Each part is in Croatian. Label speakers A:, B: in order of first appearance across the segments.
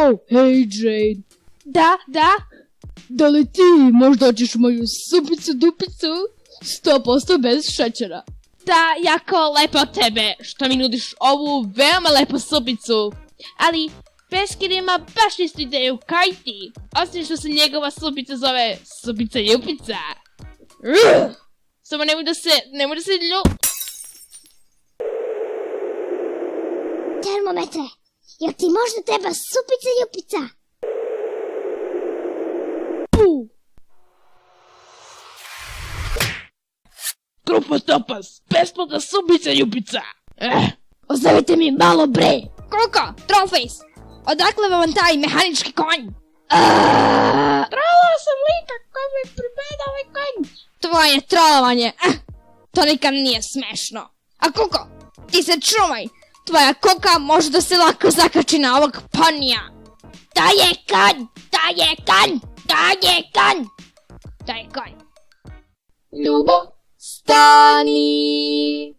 A: Oh, hej Jane.
B: Da.
A: Da li ti možda hoćeš moju supicu dupicu? 100% bez šećera.
B: Da, jako lepo od tebe što mi nudiš ovu veoma lepu supicu. Ali Peškir ima baš istu ideju kaj ti. Osim što se njegova supica zove Supica Ljubica. Samo nemoj da se
C: Termometre, jel ti možda treba supica Ljubica?
B: Grupa Topas, besplatna supica Ljubica.
C: Ostavite mi malo bre!
B: Koliko? Trollface, odakle vam taj mehanički konj?
C: Trala sam lika ko mi pripada ovaj konj!
B: Tvoje trolovanje, to nikad nije smešno. A Koko, ti se čuvaj, tvoja koka može da se lako zakači na ovog ponija.
C: To je konj! Ljubo, stani!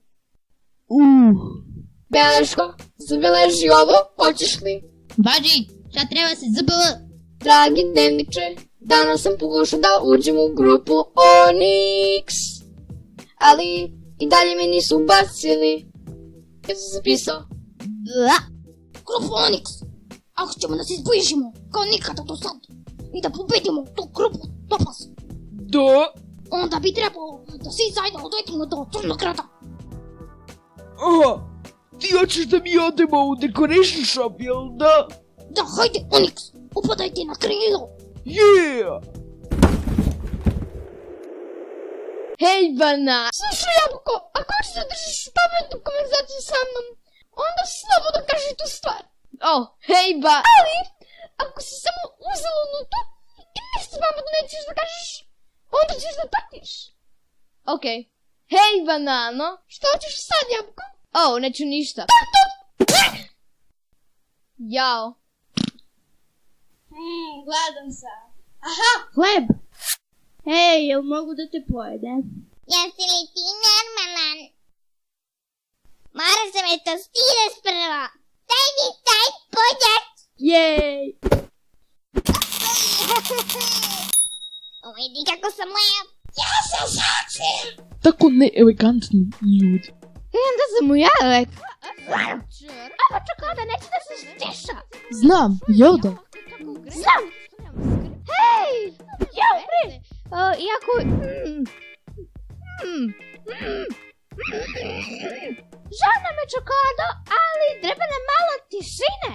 C: Beleško, zabeleži ovo, hoćeš li?
D: Bađi, šta treba se ZBL?
C: Dragi dnevniče, danas sam pokušao da uđem u grupu Onyx. Ali i dalje me nisu ubacili. Ja sam zapisao. Grupu Onyx. Ako ćemo da se izbližimo, kao nikada do sad, i da pobedimo tu grupu Topas,
A: Da.
C: onda bi trebalo da svi zajedno odletimo do Crnog grada.
A: Aha, ti hoćeš da mi odemo u Decoration Shop, jel da?
C: Da, hajde Onyx, upadajte na krilo.
A: Yeah!
B: Hej, Bana!
C: Slušaj, Jabuko, ako hoćeš da držiš pametnu konverzaciju sa mnom, onda slobodno kaži tu stvar.
B: Oh, hej, Ba!
C: Ali, ako si samo uzalunuto i ništa pametno nećeš da kažeš, onda ćeš da patiš.
B: Okej. Hej, Banano!
C: Što hoćeš sad, Jabuko?
B: Oh, neću ništa. Jao.
C: Gledam se.
B: Hleb! Hej, jel mogu da te pojedem?
C: Jesi li ti normalan? Moraš da me tostiraš prvo. Daj mi taj poljak.
B: Jej!
C: Vidi kako sam lep. Ja sam sačin.
A: Tako neelegantni ljudi.
B: Onda sam mu ja rekla.
C: Ava čokolada neće da se stiša.
A: Znam, jel da?
C: Znam. Hej, jao bre.
B: Iako...
C: Žao nam je čokolado, ali treba nam malo tišine.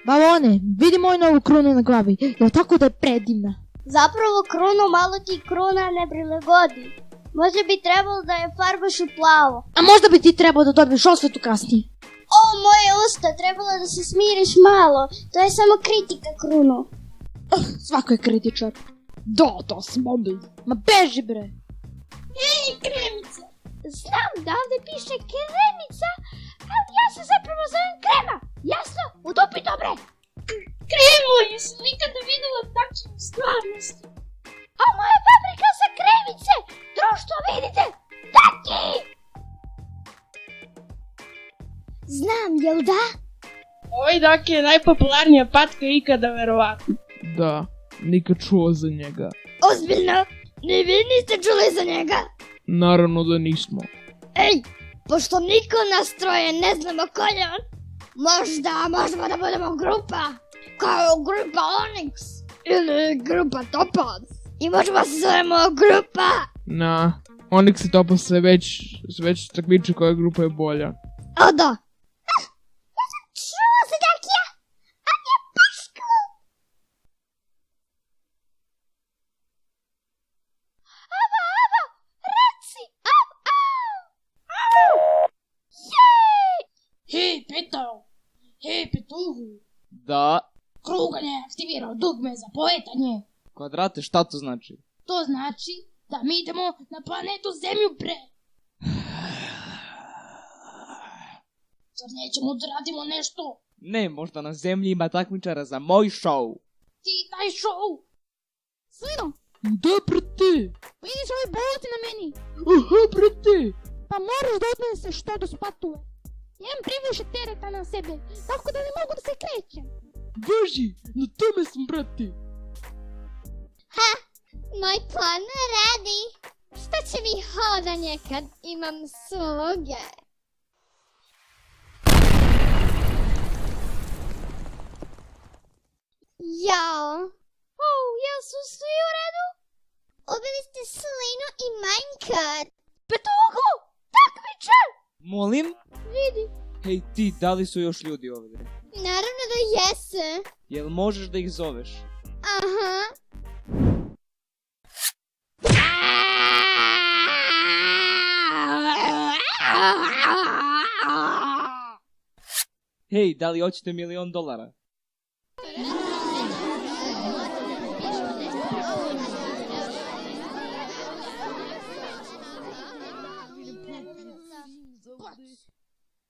A: Balone, vidi moju novu krunu na glavi. Jel tako da je predivna?
C: Zapravo krunu malo ti kruna ne prilagodi. Možda bi trebalo da je farbaš u plavo.
A: A možda bi ti trebao da dobiješ osvetu kasnije.
C: O, moje usta, trebalo da se smiriš malo. To je samo kritika krunu.
A: Svako je kritičar. Da smo mi. Ma beži bre.
C: Ej, kremica. Znam da ovdje piše kremica, ali ja se zapravo zovem Krema. Jasno? Utopi dobre. Kremo, jesi nikada vidjela takvu stvarnosti? A moja fabrika za kremice, društvo vidite, taki! Znam, jel da?
E: Ovaj dak je najpopularnija patka ikada, verovatno.
A: Da, nikad čuo za njega.
C: Ozbiljno? Ni vi niste čuli za njega?
A: Naravno da nismo.
C: Ej, pošto niko nas troje ne znamo ko je on, možda možemo da budemo grupa, kao grupa Onyx ili grupa Topaz. I možemo se zovemo grupa.
A: Na, Onyx i Topaz se već takmiče koja grupa je bolja.
C: O da. Ja sam čuo za Dakija, a je baš cool. Ava, reci, jej!
E: Hej, Petao! Hej, Petuhu!
F: Da,
E: Krugan je aktivirao dugme za poletanje.
F: kvadrate, šta to znači?
E: To znači da mi idemo na planetu Zemlju, bre. Zar nećemo da radimo nešto?
F: Ne, možda na zemlji ima takmičara za moj show.
E: Ti taj show!
C: Sino,
A: Da, brate.
C: vidiš ove bolete na meni?
A: Aha, brate.
C: Pa moraš da odneseš to do spatule. Imam previše tereta na sebe, tako da ne mogu da se krećem.
E: Boži, na tome sam, brate.
D: Moj plan radi. Šta će mi hodanje kad imam sluge? Jao. Jel su svi u redu? Ubili ste Slinu i Minecart.
A: Petoglo! Takmiče!
F: Molim?
A: Vidi.
F: Hej ti, da li su još ljudi ovdje?
D: Naravno da jesu.
F: Jel možeš da ih zoveš?
D: Aha.
F: Hej, da li hoćete $1.000.000?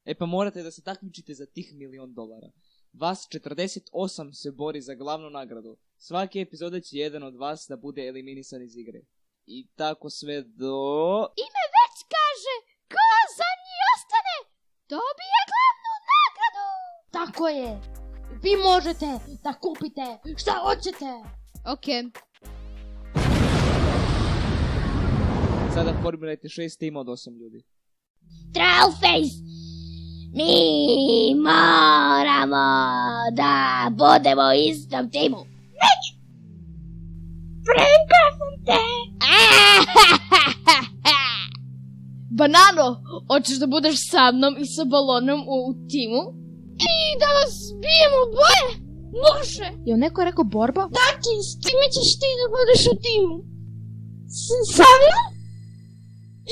F: E pa morate da se takmičite za tih $1.000.000. Vas 48 se bori za glavnu nagradu. Svake epizode će jedan od vas da bude eliminisan iz igre. I tako sve do...
A: Ime već kaže, ko zadnji ostane, dobije glavnu nagradu.
B: Tako je. Vi možete da kupite šta hoćete.
A: Okej.
F: Sada formirajte 6 tima od 8 ljudi.
D: Trollface! Mi moramo da budemo u istom timu. Prekao sam te!
A: Banano, hoćeš da budeš sa mnom i sa balonom u timu? I da vas bijemo boje? Može!
B: Jel neko rekao borba?
A: Daki, s kime ćeš ti da budeš u timu? Sa mnom?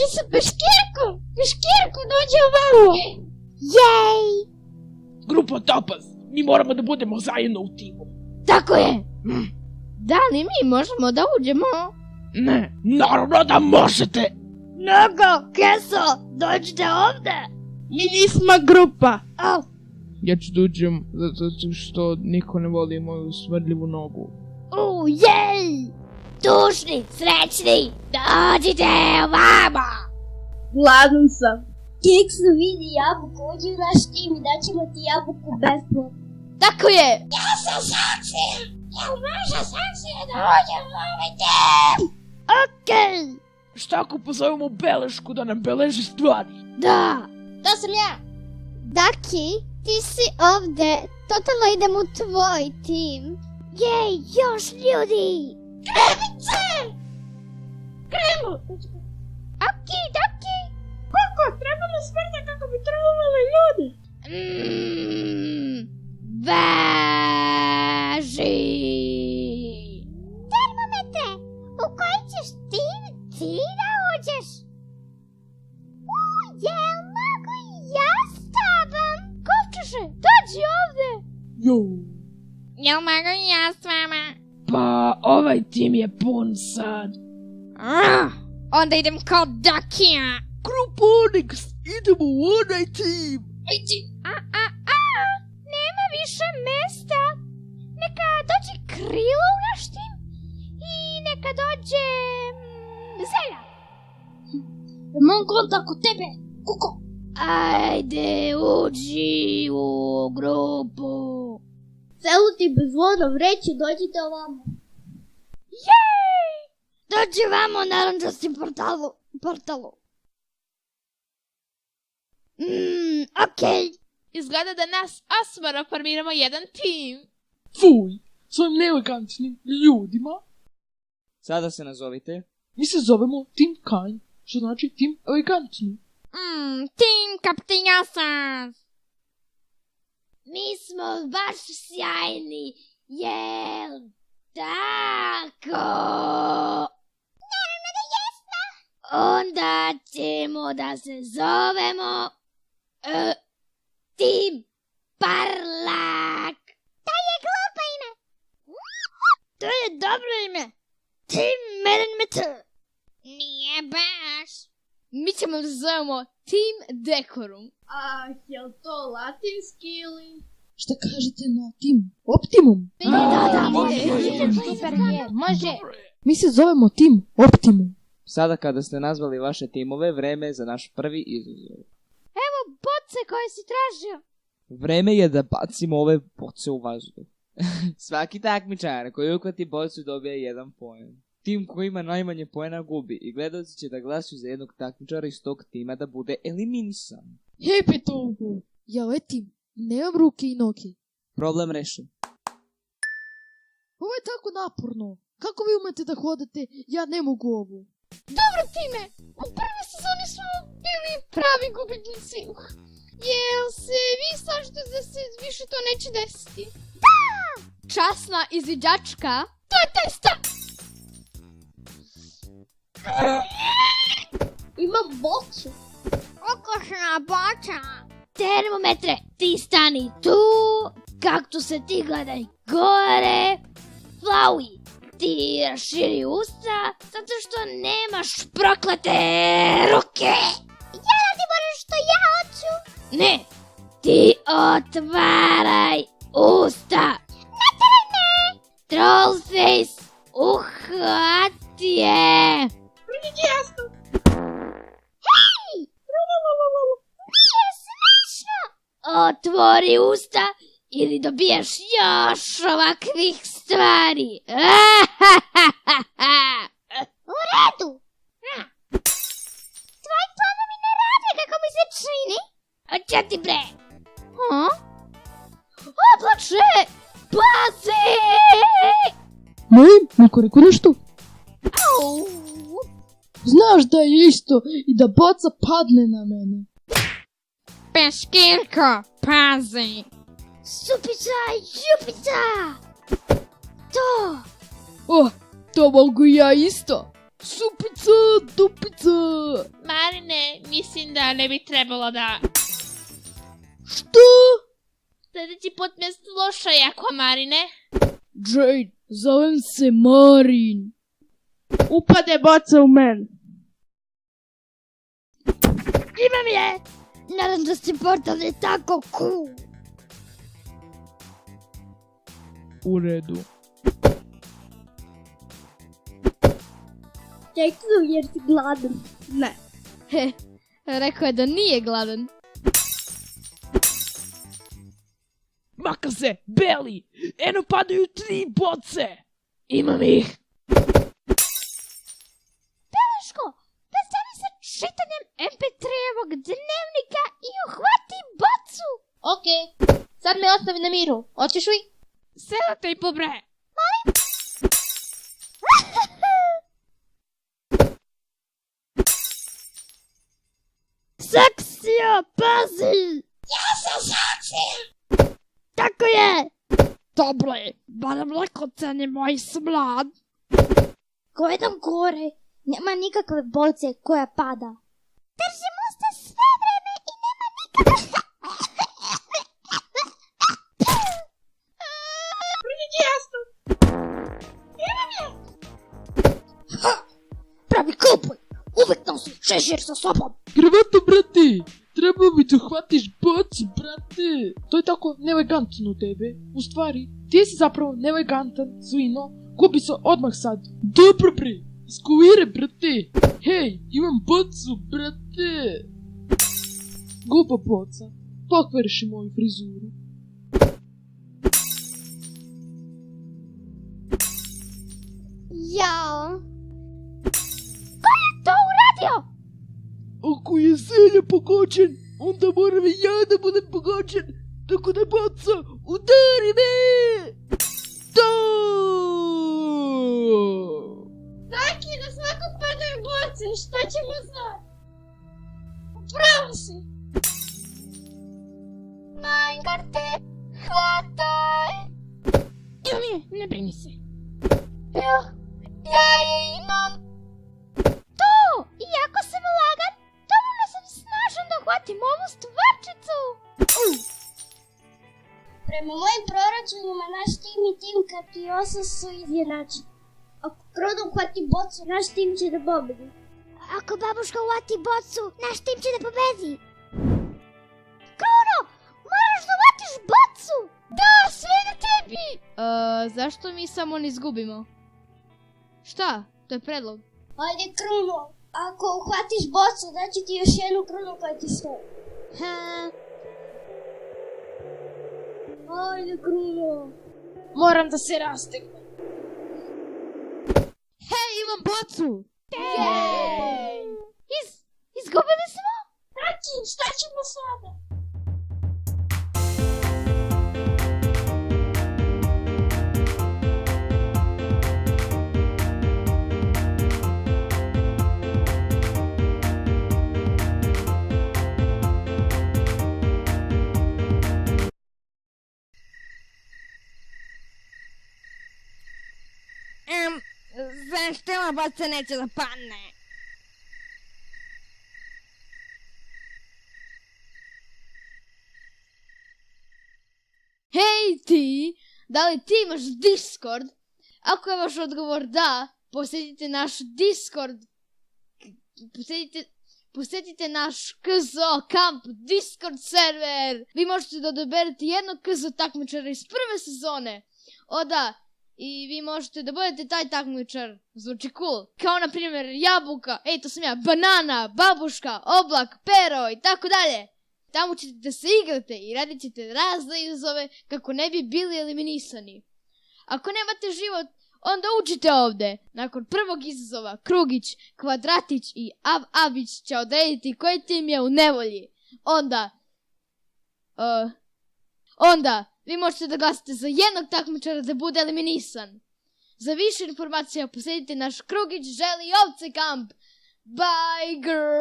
A: I sa Peškirkom? Peškirko, dođe ovamo!
D: Jej!
E: Grupa Tapas, mi moramo da budemo zajedno u timu.
A: Tako je! Da li mi možemo da uđemo?
E: Ne, naravno da možete.
A: Nogo, Keso, dođite ovde!
E: Mi nismo grupa.
A: Au!
E: Ja ću da uđem zato što niko ne voli moju smrdljivu nogu.
A: Jej!
D: Tužni, srećni, dođite ovamo!
C: Gladan sam.
D: Keksu vidi jabuku, uđi u naš tim i daćemo ti jabuku besplatno.
A: Tako je!
D: Ja sam saksija! Ja može saksija da uđem u ovaj tim!
A: Okej!
E: Šta ako pozovemo belešku da nam beleži stvari?
A: Da!
D: To sam ja! Daki, ti si ovde. Totalno idem u tvoj tim. Jej, još ljudi! Kremice! Kremu! Oki, doki!
C: Kako? Treba nas smrta kako bi trollovali ljudi.
A: Važi!
D: Termometre, u koji ćeš ti da uđeš? Jel mogu ja s tobom?
A: Kovčeše, dođi ovde!
E: Jo.
D: Jel mogu ja s vama?
E: Pa ovaj tim je pun sad.
A: Onda idem kao Dakija!
E: Grupa Onyx, idemo u onaj tim.
A: Nema više mesta. Neka dođe Krilo u naš tim i neka dođe... Zelja.
D: Imam kontakt kod tebe, kuko.
A: Ajde, uđi u grupu.
D: Celu ti bez voda vreće, dođite ovamo.
A: Jej! Dođi vamo naranđastim portalu. Okej.
B: Izgleda da nas osmoro formiramo jedan tim.
E: Fuj, s ovim neelegantnim ljudima.
F: Sada se nazovite.
E: Mi se zovemo Tim Kind, što znači tim elegantni.
A: Tim Kaptinjasas.
D: Mi smo baš sjajni, jel tako? Naravno da jesmo.
A: Onda ćemo da se zovemo... Tim Parlak.
D: To je glupo ime.
A: To je dobro ime. Tim Merenmeter.
D: Nije baš.
A: Mi ćemo da se zovemo Tim Decorum.
C: A, jel to latinski ili...
E: Šta kažete na tim Optimum?
A: Da,
B: Može.
E: Mi se zovemo tim Optimum.
F: Sada kada ste nazvali vaše timove, vreme je za naš prvi izazov.
A: Boce koje si tražio.
F: Vreme je da bacimo ove boce u vazduh. Svaki takmičar koji uhvati bocu dobije 1 poen. Tim koji ima najmanje poena gubi i gledaoci će da glasuju za jednog takmičara iz tog tima da bude eliminisan.
G: Hej, Petovku, ja letim, nemam ruke i noge.
F: Problem rešen.
G: Ovo je tako naporno. Kako vi umete da hodate, ja ne mogu ovo.
A: Dobro, Time, u prvoj sezoni smo bili pravi gubitnici. Jel se vi slažete da se više to neće desiti?
C: Časna izviđačka.
A: To je taj stav!
D: Imam bocu. Okošna boča. Termometre, ti stani tu. Kaktuse, ti gledaj gore. Flowey, ti raširi usta, zato što nemaš proklete ruke. Ja radim ono što ja hoću. Ne, ti otvaraj usta. Ne teraj me. Trollface, uhvati je. Hej! Nije smešno. Otvori usta ili dobijaš još ovakvih stvari. U redu. Tvoji planovi ne rade kako mi se čini. Oće ti bre. Oblače, pazi!
G: Molim, neko rekao nešto?
D: Au!
G: Znaš da je isto i da baca padne na mene.
B: Peškirko, pazi!
D: Supica, jupica! To!
G: To mogu ja isto. Supica, dupica.
B: Marine, mislim da ne bi trebalo da...
G: Što?
B: Sljedeći put me slušaj, ako Marine.
G: Jade, zovem se Marin.
E: Upade boca u men.
D: Imam je! Nadam da si portal je tako cool.
E: U redu.
D: Rekao jer si gladan.
C: Ne. Rekao je da nije gladan.
E: Maka se, Beli! Eno padaju 3 boce! Imam ih!
D: Beleško, prestani sa čitanjem MP3-evog dnevnika i uhvati bocu.
A: Okej, sad me ostavi na miru. Hoćeš li?
B: Sedate i pobre.
D: Saksija, pazi! Ja sam Saksija! Tako je!
G: Dobre, barem lako ceni moj smlad.
D: Gledam gore, nema nikakve boce koja pada. Držimo se sve vreme i nema nikakve... Pravi kupuj! Uvijek nosi šešir sa sobom!
G: Kravato, brate! Trebao bi da hvatiš bocu, brate! To je tako neelegantno tebe. U stvari, ti si zapravo neelegantan, svino. Kupi se odmah sad. Dobro, bre! Iskuire, brate! Hej, imam bocu, brate! Glupa boca. Pokvariš moju frizuru.
D: Jao! Ko je to uradio?
G: Ako je Selja pogođen, onda moram i ja da budem pogođen. Tako da boca, udari me! Da!
A: Taki, da svako padaju boce, šta ćemo sad? Pravo si!
D: Minecarte, hvataj!
A: Imam je, ne brini se.
D: Ja je imam. To! Iako sam lagan, dovoljno sam snažan da hvatim ovu stvarčicu.
A: Prema mojim proračunima, naš tim i tim Katiosa su izjednačeni. Ako Krono hvati bocu, naš tim će da pobedi.
D: Ako babuška hvati bocu, naš tim će da pobedi. Krono, moraš da hvatiš bocu!
A: Da, sve na tebi!
C: Zašto mi samo ne izgubimo? Šta? To je predlog.
A: Ajde, Krono, ako uhvatiš bocu, daći ti još jednu krunu koja ti stoji.
D: Ha,
A: Ajde, Krono. Moram da se rastegnem.
B: Hej, imam bocu!
D: Izgubili smo?
A: Taki, šta ćemo sada?
B: Zašto ova boca neće da padne?
C: Hej ti, da li ti imaš Discord? Ako je vaš odgovor da, posjetite naš Discord. Posjetite naš KZO Camp Discord server. Vi možete da odaberete jednog KZO takmičara iz prve sezone. O da, i vi možete da budete taj takmičar. Zvuči cool. Kao na primjer Jabuka, to sam ja, Banana, Babuška, Oblak, Pero i tako dalje. Tamo ćete da se igrate i radit ćete razne izazove kako ne bi bili eliminisani. Ako nemate život, onda učite ovdje. Nakon prvog izazova, Krugić, Kvadratić i Abić će odrediti koji tim je u nevolji. Onda, vi možete da glasate za jednog takmičara da bude eliminisan. Za više informacija posjetite naš Krugić želi ovce kamp. Bye girl!